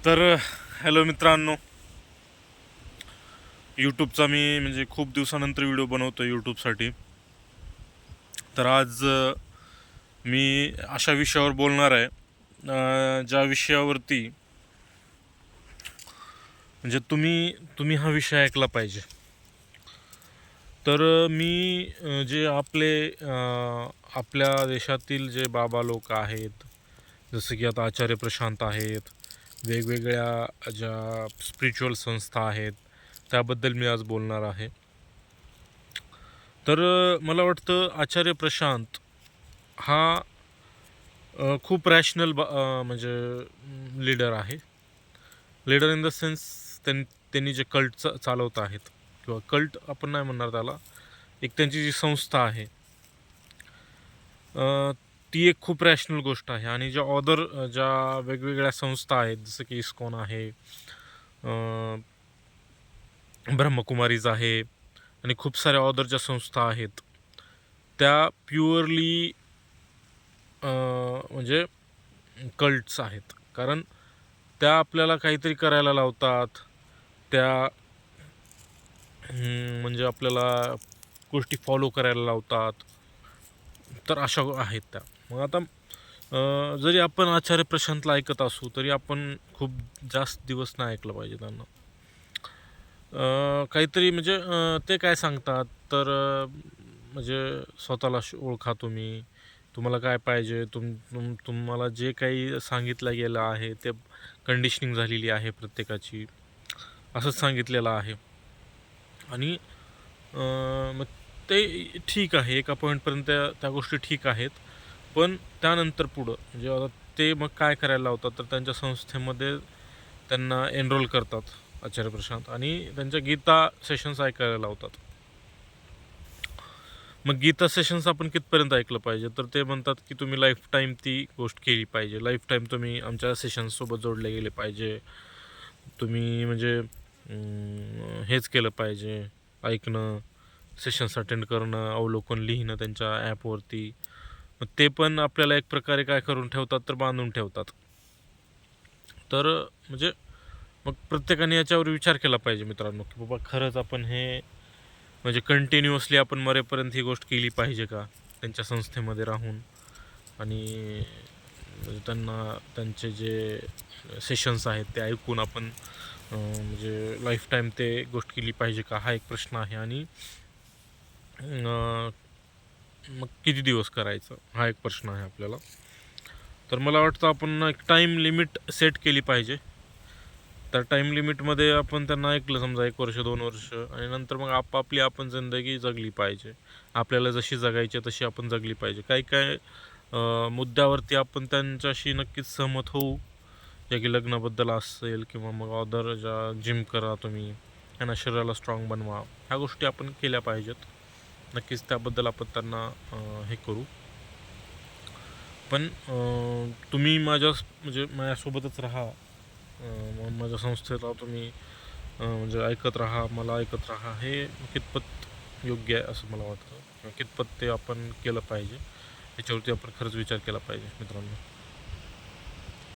तर हॅलो मित्रांनो, यूट्यूबचा मी म्हणजे खूप दिवसानंतर व्हिडिओ बनवतो यूट्यूबसाठी. तर आज मी अशा विषयावर बोलणार आहे, ज्या विषयावरती म्हणजे तुम्ही तुम्ही हा विषय ऐकला पाहिजे. तर जे आपल्या देशातील जे बाबा लोक आहेत, जसं की आता आचार्य प्रशांत आहेत, वेगवेगळ्या ज्या स्पिरिच्युअल संस्था आहेत, त्याबद्दल मी आज बोलणार आहे. तर मला वाटतं आचार्य प्रशांत हा खूप रॅशनल म्हणजे लीडर आहे. लीडर इन द सेन्स त्यांनी जे कल्ट चालवत आहेत, किंवा कल्ट आपण नाही म्हणणार त्याला, एक त्यांची जी संस्था आहे, ती एक खूप रॅशनल गोष्ट आहे. आणि ज्या वेगवेगळ्या संस्था आहेत, जसं की इस्कॉन आहे, ब्रह्मकुमारीज आहे, आणि खूप साऱ्या ऑदर ज्या संस्था आहेत, त्या प्युअरली म्हणजे कल्ट्स आहेत. कारण त्या आपल्याला काहीतरी करायला लावतात, त्या म्हणजे आपल्याला गोष्टी फॉलो करायला लावतात. तर अशा आहेत त्या. मग आता जरी आपण आचार्य प्रशांतला ऐकत असू, तरी आपण खूप जास्त दिवस नाही ऐकलं पाहिजे त्यांना. काहीतरी म्हणजे ते काय सांगतात, तर म्हणजे स्वतःला ओळखा तुम्ही. तुम्हाला काय पाहिजे, तुम्हाला जे काही सांगितलं गेलं आहे ते कंडिशनिंग झालेली आहे प्रत्येकाची, असंच सांगितलेलं आहे. आणि मग ते ठीक आहे, एका पॉईंटपर्यंत त्या गोष्टी ठीक आहेत. पण त्यानंतर पुढं म्हणजे आता ते मग काय करायला लावतात, तर त्यांच्या संस्थेमध्ये त्यांना एनरोल करतात आचार्य प्रशांत, आणि त्यांच्या गीता सेशन्स ऐकायला लावतात. मग गीता सेशन्स आपण कितपर्यंत ऐकलं पाहिजे, तर ते म्हणतात की तुम्ही लाईफ टाईम ती गोष्ट केली पाहिजे. लाईफ टाईम तुम्ही आमच्या सेशन्ससोबत जोडले गेले पाहिजे. तुम्ही म्हणजे हेच केलं पाहिजे, ऐकणं, सेशन्स अटेंड करणं, अवलोकन लिहिणं त्यांच्या ॲपवरती. मग ते पण आपल्याला एक प्रकारे काय करून ठेवतात, तर बांधून ठेवतात. तर म्हणजे मग प्रत्येकाने याच्यावर विचार केला पाहिजे मित्रांनो, की बाबा खरंच आपण हे म्हणजे कंटिन्युअसली आपण मरेपर्यंत ही गोष्ट केली पाहिजे का, त्यांच्या संस्थेमध्ये राहून. आणि म्हणजे त्यांचे जे सेशन्स आहेत ते ऐकून आपण म्हणजे लाईफ टाईम ते गोष्ट केली पाहिजे का, हा एक प्रश्न आहे. आणि मग किती दिवस करायचं, हा एक प्रश्न आहे आपल्याला. तर मला वाटतं आपण एक टाईम लिमिट सेट केली पाहिजे. तर टाईम लिमिटमध्ये आपण त्यांना ऐकलं, समजा 1 वर्ष 2 वर्ष, आणि नंतर मग आपण जिंदगी जगली पाहिजे. आपल्याला जशी जगायची तशी आपण जगली पाहिजे. काही काय मुद्द्यावरती आपण त्यांच्याशी नक्कीच सहमत होऊ, जे की लग्नाबद्दल असेल, किंवा मग अदर ज्या जिम करा तुम्ही, त्यांना शरीराला स्ट्रॉंग बनवा, ह्या गोष्टी आपण केल्या पाहिजेत. नक्कीच त्याबद्दल आपण त्यांना हे करू. पण तुम्ही म्हणजे माझ्यासोबतच राहा, माझ्या संस्थेला तुम्ही म्हणजे ऐकत राहा, मला ऐकत राहा, हे कितपत योग्य आहे असं मला वाटतं, किंवा कितपत ते आपण केलं पाहिजे, याच्यावरती आपण खरंच विचार केला पाहिजे मित्रांनो.